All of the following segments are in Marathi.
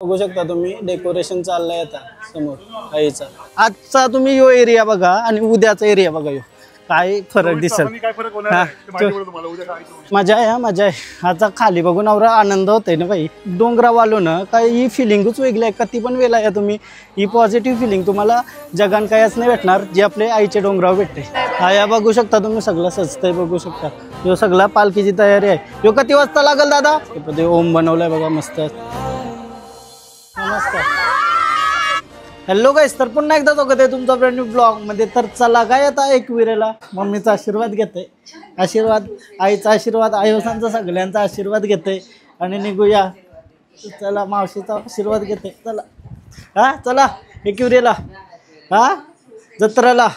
बघू शकता तुम्ही डेकोरेशन चाललंय आता समोर आईचा. आजचा तुम्ही यो एरिया बघा आणि उद्याचा एरिया बघा यो, काय फरक दिसेल. मजा आहे, मजा आहे. आता खाली बघून एवढा आनंद होतोय ना भाई. डोंगरावालो ना काय ही फिलिंगच वेगळी आहे. कधी पण वेळा या तुम्ही ही पॉझिटिव्ह फिलिंग तुम्हाला जगान कायच नाही भेटणार जे आपले आईचे डोंगरावर भेटते. हा या बघू शकता तुम्ही सगळं सजतंय बघू शकता. यो सगळा पालखीची तयारी आहे. यो किती वाजता लागल दादा? ते ओम बनवलाय बघा मस्त. नमस्कार, हॅलो गाईस. तर पुन्हा एकदा बघत आहे तुमचा ब्रँड न्यू ब्लॉग मध्ये. तर चला काय आता एकविरेला मम्मीचा आशीर्वाद घेते, आशीर्वाद आईचा आशीर्वाद आयोसांचा सगळ्यांचा आशीर्वाद घेते आणि निघूया. चला मावशीचा आशीर्वाद घेते. चला हा चला एकविरेला, हा जत्रेला.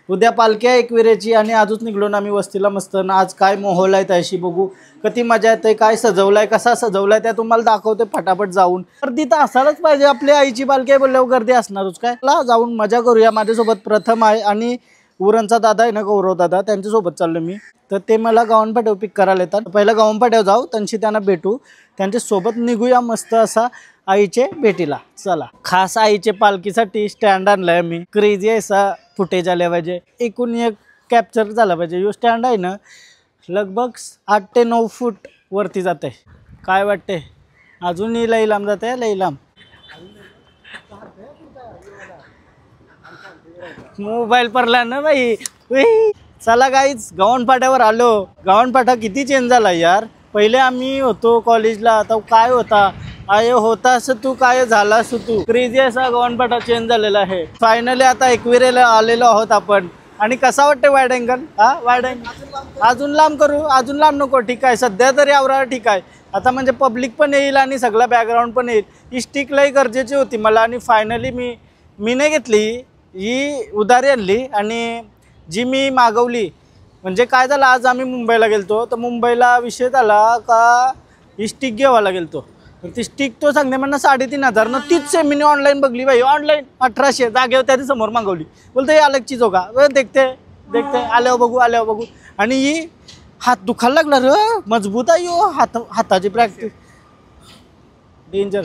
उद्या पालखी आहे एकविरेची आणि आजच निघलो ना आम्ही वस्तीला मस्त. ना आज काय माहोल आहे त्याशी बघू, किती मजा येते, काय सजवलाय, कसा सजवलाय त्या तुम्हाला दाखवते फटाफट जाऊन. गर्दी तर असायलाच पाहिजे, आपली आईची पालखी आहे बोलल्यावर गर्दी असणारच. काय ला जाऊन मजा करूया. माझ्यासोबत प्रथम आहे आणि उरणचा दादा आहे ना गौरव दादा, त्यांच्यासोबत चाललो मी. तर ते मला गावनपाट्यावर पिक करायला येतात. पहिला गावनपाट्यावर जाऊ, त्यांची त्यांना भेटू, त्यांच्यासोबत निघूया मस्त असा आईचे भेटीला. चला खास आईचे पालखीसाठी स्टँड आणलाय मी. क्रेझी असा फुटेज आल्या पाहिजे, एकूण एक कॅप्चर झाला पाहिजे. यो स्टँड आहे ना लगभग 8 ते 9 फूट वरती जाते. काय वाटते अजूनही लई लांब जाते, लई लांब. मोबाईल पडला ना बाई. चला गाईच गावनपाट्यावर आलो. गावनपाटा किती चेंज झाला यार. पहिले आम्ही होतो कॉलेजला, आता काय होता आय होता असं तू, काय झाला असं तू. क्रेझी असा गावनपाटा चेंज झालेला आहे. फायनली आता एकविरेला आलेलो आहोत आपण. आणि कसा वाटते वाईड अँगल? हा वाईड अँगल अजून लांब करू, अजून लांब नको. ठीक आहे सध्या तरी आवरा ठीक आहे. आता म्हणजे पब्लिक पण येईल आणि सगळा बॅकग्राऊंड पण येईल. ही स्टिक लई गरजेची होती मला आणि फायनली मी नाही घेतली, ही उधारी आणली. आणि जी मी मागवली म्हणजे काय झालं, आज आम्ही मुंबईला गेलतो तर मुंबईला विषय झाला का ही स्टिक घ्यावायला गेलतो. तर ती स्टिक तो सांगते म्हणणं 3,500 न. तीच सेम मी ऑनलाईन बघली भाई, ऑनलाईन 1800 जागेवर त्याच्या समोर मागवली. बोलतो हे अलग चीज होगा, देखते देखते आल्यावर बघू. आणि ही हात दुखायला लागला र, मजबूत आहे हो हाताची प्रॅक्टिस, डेंजर.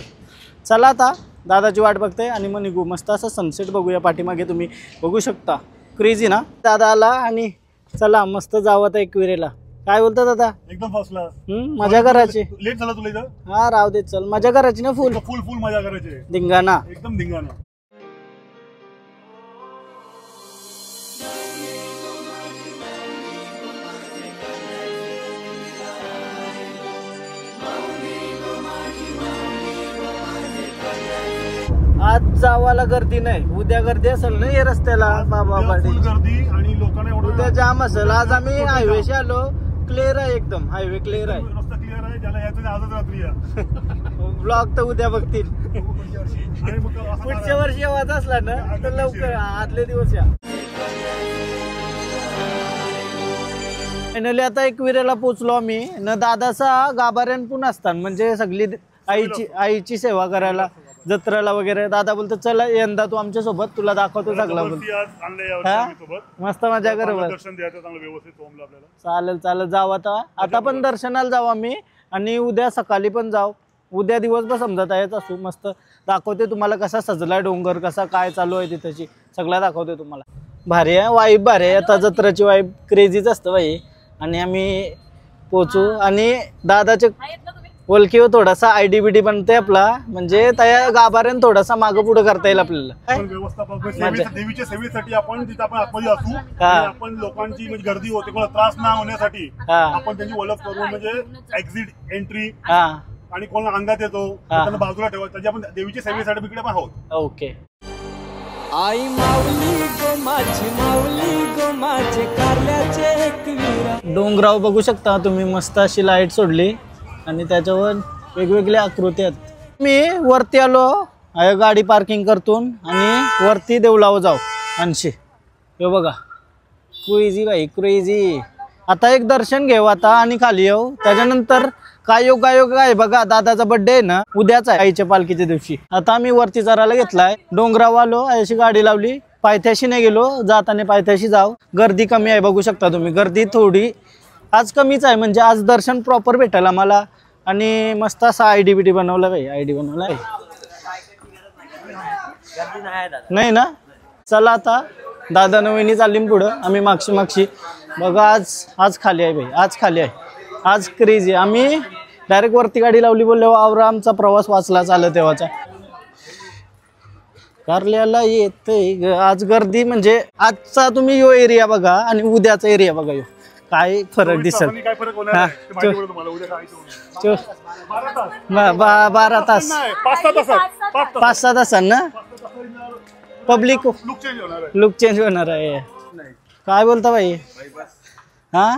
चला आता दादाची वाट बघते आणि मग निघू. मस्त असं सनसेट बघूया. पाठीमागे तुम्ही बघू शकता. क्रेझी ना दादा आला आणि चला मस्त जावं आता एकविरेला. काय बोलता दादा? एकदम फर्स्ट क्लास. मजा करायची. लेट झाला तुला इथं? हा राव दे, चल मजा करायची ना. फुल मजा करायची. धिंगाणा एकदम धिंगाणा. आज जावाला गर्दी नाही, उद्या गर्दी असेल ना या रस्त्याला. बाबा गर्दी आणि लोकांना उद्या जाम असेल. आज आम्ही हायवेशी आलो. क्लिअर आहे एकदम, हायवे क्लिअर आहे, रस्ता क्लिअर आहे. ज्याला यायचं आजच रात्री या. ब्लॉग तर उद्या बघतील. पुढच्या वर्षी आवाज असला ना तर लवकर आदले दिवस या. फायनली आता एकविरेला पोचलो आम्ही न. दादाचा गाभाऱ्यान पण असतात म्हणजे सगळी आईची सेवा करायला जत्रेला वगैरे. दादा बोलतो चला यंदा तू आमच्या सोबत, तुला दाखवतो सगळं. मस्त मजा कर. चालेल चालेल जाऊ आता पण दर्शनाला जाऊ आम्ही आणि उद्या सकाळी पण जाऊ. उद्या दिवसभर समजत आहेच असू. मस्त दाखवते तुम्हाला कसा सजलाय डोंगर, कसा काय चालू आहे तिथची सगळं दाखवते तुम्हाला. भारी आहे वाईब, भारी आहे. आता जत्रेची वाईब क्रेझीच असतं बाई. आणि आम्ही पोचू आणि दादाचे ओळखीवर थोडासा IDBD बनते आपला, म्हणजे त्या गाभाऱ्यान थोडासा मागं पुढं करता येईल आपल्याला. देवीच्या सेवेसाठी आपण तिथे आपण आतमध्ये असू. आपण लोकांची म्हणजे गर्दी होते, कोणाला त्रास न होण्यासाठी आपण त्यांची ओळख करू. म्हणजे एक्झिट एंट्री आणि कोणाला अंगात येतो त्यांना बाजूला ठेवा. त्याची आपण देवीच्या सेवेसाठी इकडे पण आहोत. ओके. आई माऊली गो माझी माऊली गो माझे कारल्याचे एकविरा. डोंगराव बघू शकता तुम्ही, मस्त अशी लाईट सोडली आणि त्याच्यावर वेगवेगळ्या आकृती आहेत. मी वरती आलो गाडी पार्किंग करतून आणि वरती देवळावर जाऊ 80. हे बघा क्रेझी भाई क्रेझी. आता एक दर्शन घेऊ आता आणि खाली येऊ. त्याच्यानंतर काय योग आहे बघा, दादाचा बर्थडे आहे ना उद्याच आहे आईच्या पालखीच्या दिवशी. आता आम्ही वरती चरायला घेतलाय. डोंगरावर आलो, अशी गाडी लावली. पायथ्याशी नाही गेलो, जाताना पायथ्याशी जाऊ. गर्दी कमी आहे बघू शकता तुम्ही. गर्दी थोडी आज कमीच आहे, म्हणजे आज दर्शन प्रॉपर भेटायला मला. आणि मस्त असा IDBD बनवला भाई, ID बनवला आहे. नाही ना. चला आता दादा नवीनी चालली पुढं, आम्ही मागची बघा. आज खाली आहे भाई, आज खाली आहे, आज क्रेझी. आम्ही डायरेक्ट वरती गाडी लावली, बोललो आवरा आमचा प्रवास वाचला चालत तेव्हाचा. कारल्याला येते आज गर्दी, म्हणजे आजचा तुम्ही यो एरिया बघा आणि उद्याचा एरिया बघा, यो काय फरक दिसेल. 12 तास 5-6 तासांना पब्लिक लुक चेंज होणार आहे. काय बोलता भाई? हा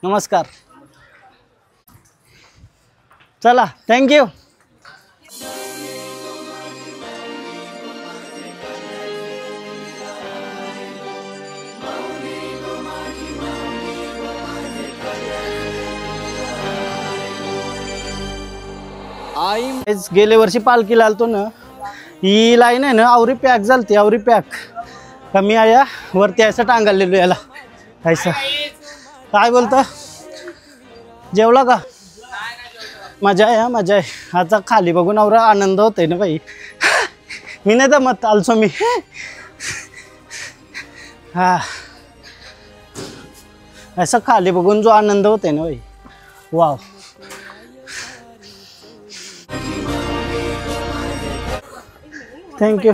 नमस्कार, चला थँक्यू. गेल्या वर्षी पालखीला आलतो ना, ही लाईन आहे ना आवरी पॅक झालती, आवरी पॅक. कमी आया वरती असं टांगलेलो याला ऐसा. काय बोलता? जेवला का? मजा आहे, मजा आहे. आता खाली बघून आवरा आनंद होतोय ना भाई. मी नाही जमत आलसो मी. हा असं खाली बघून जो आनंद होतोय ना भाई, वाव. थँक्यू.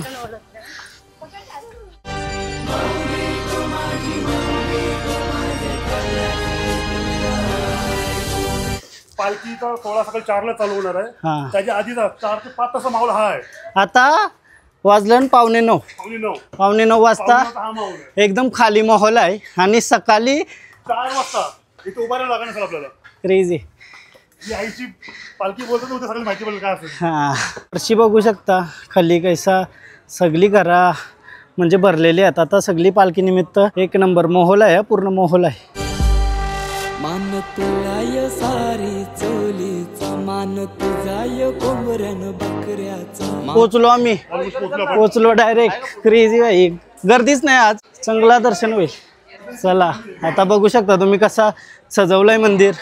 पालखीचा सोहळा सकाळी 4ला चालू होणार आहे. त्याच्या आधी 4 ते 5 तास माहोल हा आहे. आता वाजलं 8:45 वाजता एकदम खाली माहोल आहे आणि सकाळी 4 वाजता इथे उभा राहायला लागणार आपल्याला. क्रेझी. आईची पालखी बोलतो उद्या सकाळी माहिती पडेल काय असेल. हां वर्षी बघू शकता खाली कैसा सगळी घरा म्हणजे भरलेली आहेत. आता सगळी पालखी निमित्त एक नंबर माहोल आहे, पूर्ण माहोल आहे. मान तुलाय सारी चोलीचा, मान तुझाय कोंबऱ्यान बकऱ्याचा. पोचलो आम्ही, पोचलो डायरेक्ट. क्रेझी भाई, गर्दीच नाही आज, चांगला दर्शन होईल. चला आता बघू शकता तुम्ही कसा सजवलंय मंदिर.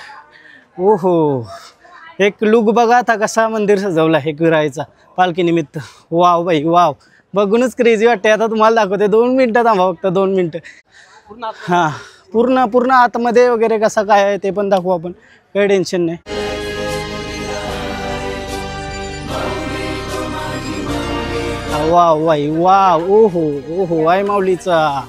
ओहो, एक लुक बघा आता कसा मंदिर सजवला आहे गिरायचा पालखी निमित्त. वाव भाई वाव, बघूनच क्रेझी वाटते. आता तुम्हाला दाखवते, 2 मिनटं थांबा फक्त, 2 मिनटं. हां पूर्ण आतमध्ये वगैरे कसा काय आहे ते पण दाखवू आपण, काही टेन्शन नाही. वाव भाई वाव. ओहो आई माऊलीचा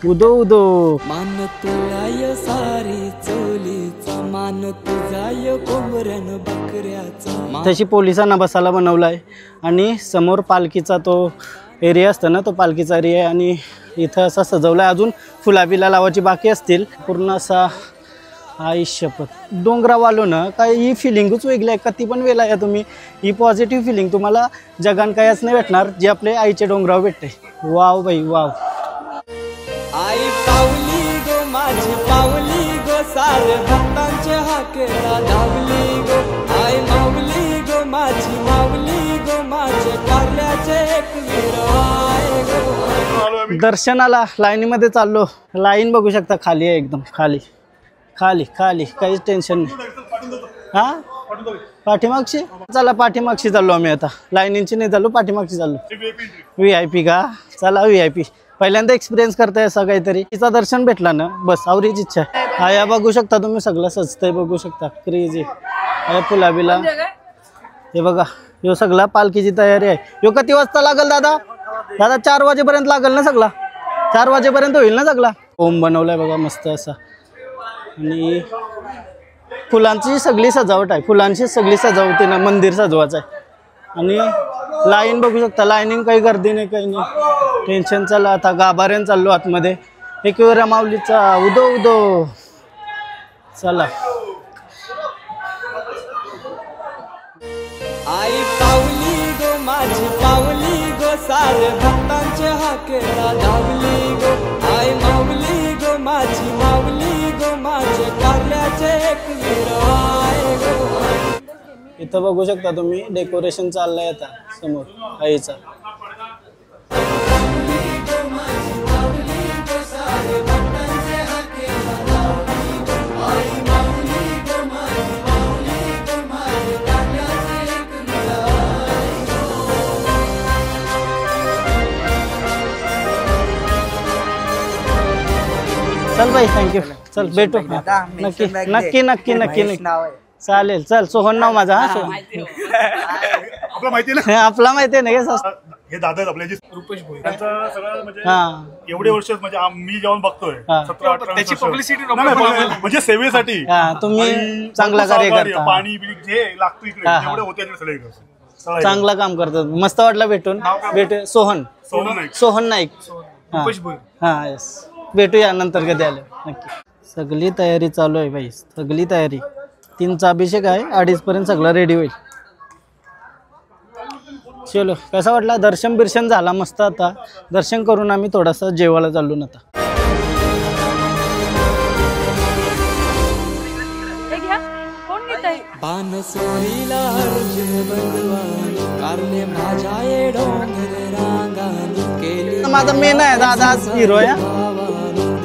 उदो. मान तुलाय सारी चोलीचा, मान तुझाय कोंबऱ्यान बकऱ्याचा. तशी पोलिसांना बसायला बनवलाय आणि समोर पालखीचा तो एरिया असतो ना, तो पालखीचा एरिया आहे आणि इथं असा सजवलाय. अजून फुलाबिला लावायची बाकी असतील. पूर्ण असा आई शपथ डोंगरावालो ना, काय ही फिलिंगच वेगळी आहे. कधी पण वेळा या तुम्ही, ही पॉझिटिव्ह फिलिंग तुम्हाला जगान कायच नाही भेटणार जे आपले आईचे डोंगरावर भेटते. वाव बाई वाव. आई पावली गो माझी पावली गो, सारे भक्तांचे हाकेला धावली गो. आई माऊली गो माझी माऊली गो, माझे कारल्याचे एक वीर गो. दर्शनाला लाईनीमध्ये चाललो. लाईन बघू शकता खाली आहे, एकदम खाली काहीच टेन्शन नाही. हा पाठीमागची. चला पाठीमागची चाललो आम्ही आता, लाईनींची नाही चाललो, पाठीमागची चाललो. VIP का? चला VIP. पहिल्यांदा एक्सपिरियन्स करताय असं काहीतरी. तिचा दर्शन भेटला ना बस, आवरीची इच्छा आहे. हा या बघू शकता तुम्ही, सगळं सजतंय बघू शकता. क्रेझी फुलाबिला हे बघा. ह्यो सगळा पालखीची तयारी आहे. ह्यो किती वाजता लागल दादा? 4 वाजेपर्यंत लागल ना सगळा? 4 वाजेपर्यंत होईल ना सगळा? ओम बनवलाय बघा मस्त असा. आणि फुलांची सगळी सजावट आहे, फुलांची सगळी सजावटीनं मंदिर सजवायचं आहे. आणि लाईन बघू शकता, लाईनिंग काही गर्दी नाही, काही नाही टेन्शन. चला आता गाभाऱ्यान चाललो आतमध्ये. एक वेळा माऊलीचा उदो. चला. आई पावली गो माझी पावली गो, सारे भक्तांचे हाकेला धावली गो. आई माऊली गो माझी माऊली गो, माझे कारल्याचे एक वीर गो. इथं बघू शकता तुम्ही, डेकोरेशन चाललंय आता समोर आईचा. चल भाई थँक्यू चल भेटू नक्की नक्की नक्की नक्की नक्की चालेल चल सोहन नाव माझा हा सोहन आपलं माहिती ना आपला माहिती आहे ना हे दादा आहेत आपले जे रुपेश भोई त्यांचं सगळं म्हणजे हा एवढे वर्ष म्हणजे मी जेव्हा बघतोय हा. 17-18 त्याची पब्लिसिटी म्हणजे सेवेसाठी हा तुम्ही आणि चांगला कार्य करता पाणी बिणी जे लागतं इकडे हा, हा. तेवढे होते सगळे इकडे. चांगला काम करतात मस्त वाटलं भेटून भेटू सोहन सोनू नाईक सोहन नाईक हा. रुपेश भोई हा यस भेटूया नंतर कधी आलं नक्की सगळी तयारी चालू आहे भाई सगळी तयारी 3चा अभिषेक आहे 2:30 पर्यंत सगळं रेडी होईल चलो कसा वाटला दर्शन बिर्शन झाला मस्त आता दर्शन करून आम्ही थोडासा जेवायला चाललो ना आता बाणसोरीला अर्जुन बंदवान कारले माझ्या ये डोंगर रांगान केली माझा मेन आहे दादा आज हिरो आहे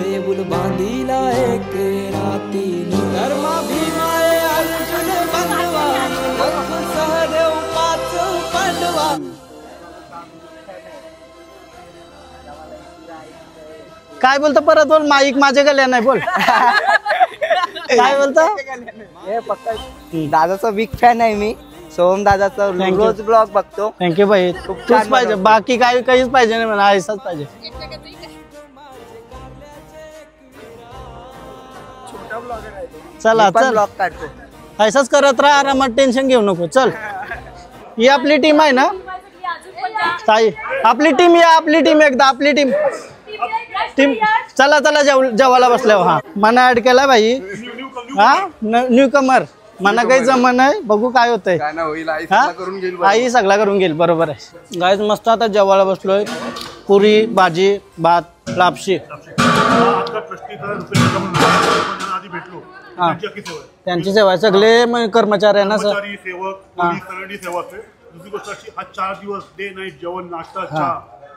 देऊल बांधीला एक रातीन धर्मा भीमाये अर्जुन बंदवान लक्ष्मण सहदेव 5 पांडवा काय बोलतो परत बोल माईक माझ्या गल्या नाही बोल काय बोलतो हे पक्का दादाचा बिग फॅन आहे मी सोहम दादाचा Thank you. रोज ब्लॉग बघतो थँक्यू भाई तूच पाहिजे बाकी काही काहीच पाहिजे नाही मला ऐसाच पाहिजे चला पण चल ब्लॉग काढतो ऐसाच करत राहा आरामात टेन्शन घेऊ नको चल ही आपली टीम आहे ना ताई आपली टीम या आपली टीम एकदा आपली टीम टीम चला चला जेवायला बसल्यावर हा मना ऍड केला भाई हा न्यू कमर मना काही जमन आहे बघू काय होतंय आई सगळा करून घेईल बरोबर आहे गाईज मस्त आता जेवायला बसलोय पुरी भाजी भात लापशी आधी भेटलो हा. त्यांची अख्खी सेवा आहे. त्यांची सेवा आहे. सगळे कर्मचारी आहे ना सर कर्मचारी सेवक पोलीस सगळ्यांची सेवा असते दुसरी गोष्ट अशी हा 4 दिवस डे नाईट जेवण नाश्ता चहा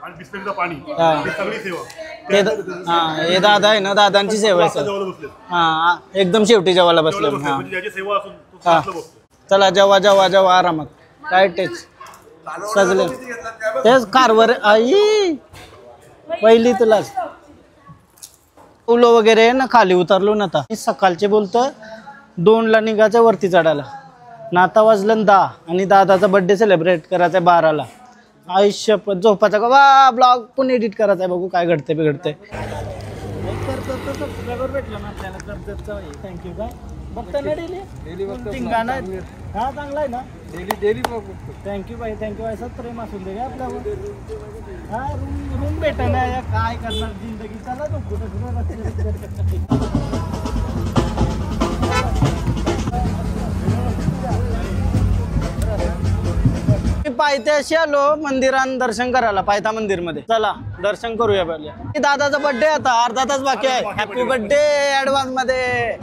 आणि बिस्किटचं पाणी हा. ही सगळी सेवा ते हा हे दादा आहे ना दादांची सेवा आहे सर जेवायला बसले हा एकदम शेवटी जेवायला बसले हा म्हणजे ज्याची सेवा असून तो हा. असलं बघतो चला जेवा जेवा जेवा आरामात काय टेच सजले तेच कारवर आई पहिली तुलाच उलो वगैरे ना खाली उतरलो ना आता सकाळचे बोलतोय 2ला निघायचं वरती चढायला ना आता वाजलं 10 आणि दादाचा बर्थडे सेलिब्रेट करायचा 12ला आयुष्य झोपाचा का वा ब्लॉग पण एडिट करायचा आहे बघू काय घडते बिघडते भेटलं ना आपल्याला थँक्यू काय बघता ना डेली हा चांगला आहे ना डेली बघतो थँक्यू भाई थँक्यू असंच प्रेम असून दे आपल्यावर हा रूम भेटा ना या काय करणार जिंदगी चला तो पायथ्याशी आलो मंदिरात दर्शन करायला पायथा मंदिर मध्ये चला दर्शन करूया पहिले दादाचा बर्थडे आता अर्धा तास बाकी आहे हॅपी बर्थडे ऍडव्हान्स मध्ये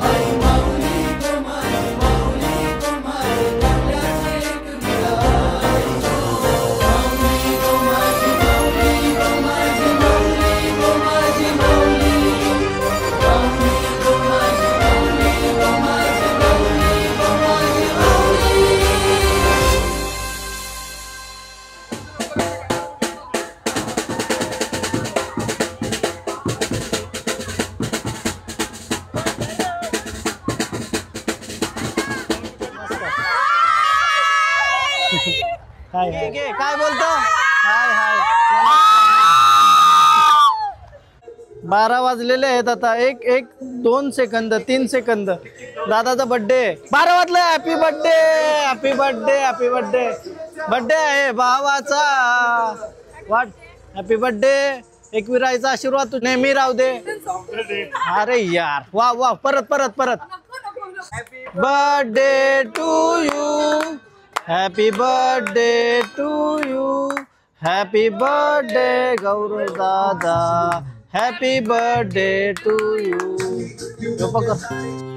काय बोलतो हाय हाय 12 वाजलेले आहेत आता 1-2 सेकंद 3 सेकंद दादाचा बर्थडे 12 वाजले happy birthday happy birthday happy birthday birthday आहे भावाचा वाट हॅपी बर्थडे एकविरायचा आशीर्वाद तू नेहमी राहू दे अरे यार वा वा परत परत परत birthday to you happy birthday to you happy birthday Gaurav दादा हॅपी बर्थडे टू यू पकड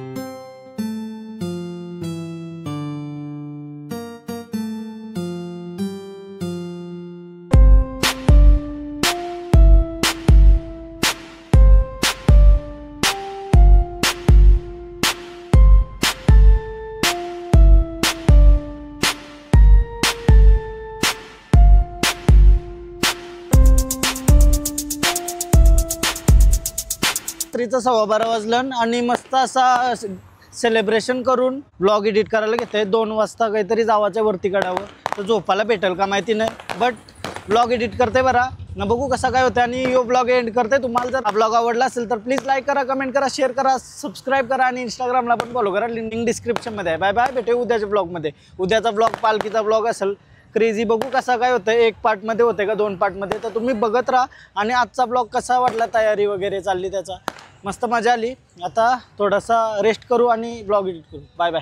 रात्रीचं 12:15 वाजलं आणि मस्त असा सेलिब्रेशन करून ब्लॉग एडिट करायला घेते. 2 वाजता काहीतरी जावाच्या वरती काढावं तर झोपायला भेटेल का माहिती नाही, बट ब्लॉग एडिट करते बरा ना, बघू कसा काय होतं. आणि यो ब्लॉग एंड करते. तुम्हाला जर हा ब्लॉग आवडला असेल तर प्लीज लाईक करा, कमेंट करा, शेअर करा, सबस्क्राईब करा आणि इंस्टाग्रामला पण फॉलो करा. लिंक डिस्क्रिप्शनमध्ये आहे. बाय बाय, भेटू उद्याच्या ब्लॉगमध्ये. उद्याचा ब्लॉग पालखीचा ब्लॉग असेल क्रेझी, बघू कसा काय होतं. 1 पार्टमध्ये होते का 2 पार्टमध्ये, तर तुम्ही बघत राहा. आणि आजचा ब्लॉग कसा वाटला, तयारी वगैरे चालली त्याचा, मस्त मजा आली. आता थोडासा रेस्ट करू आणि ब्लॉग एडिट करू. Bye bye.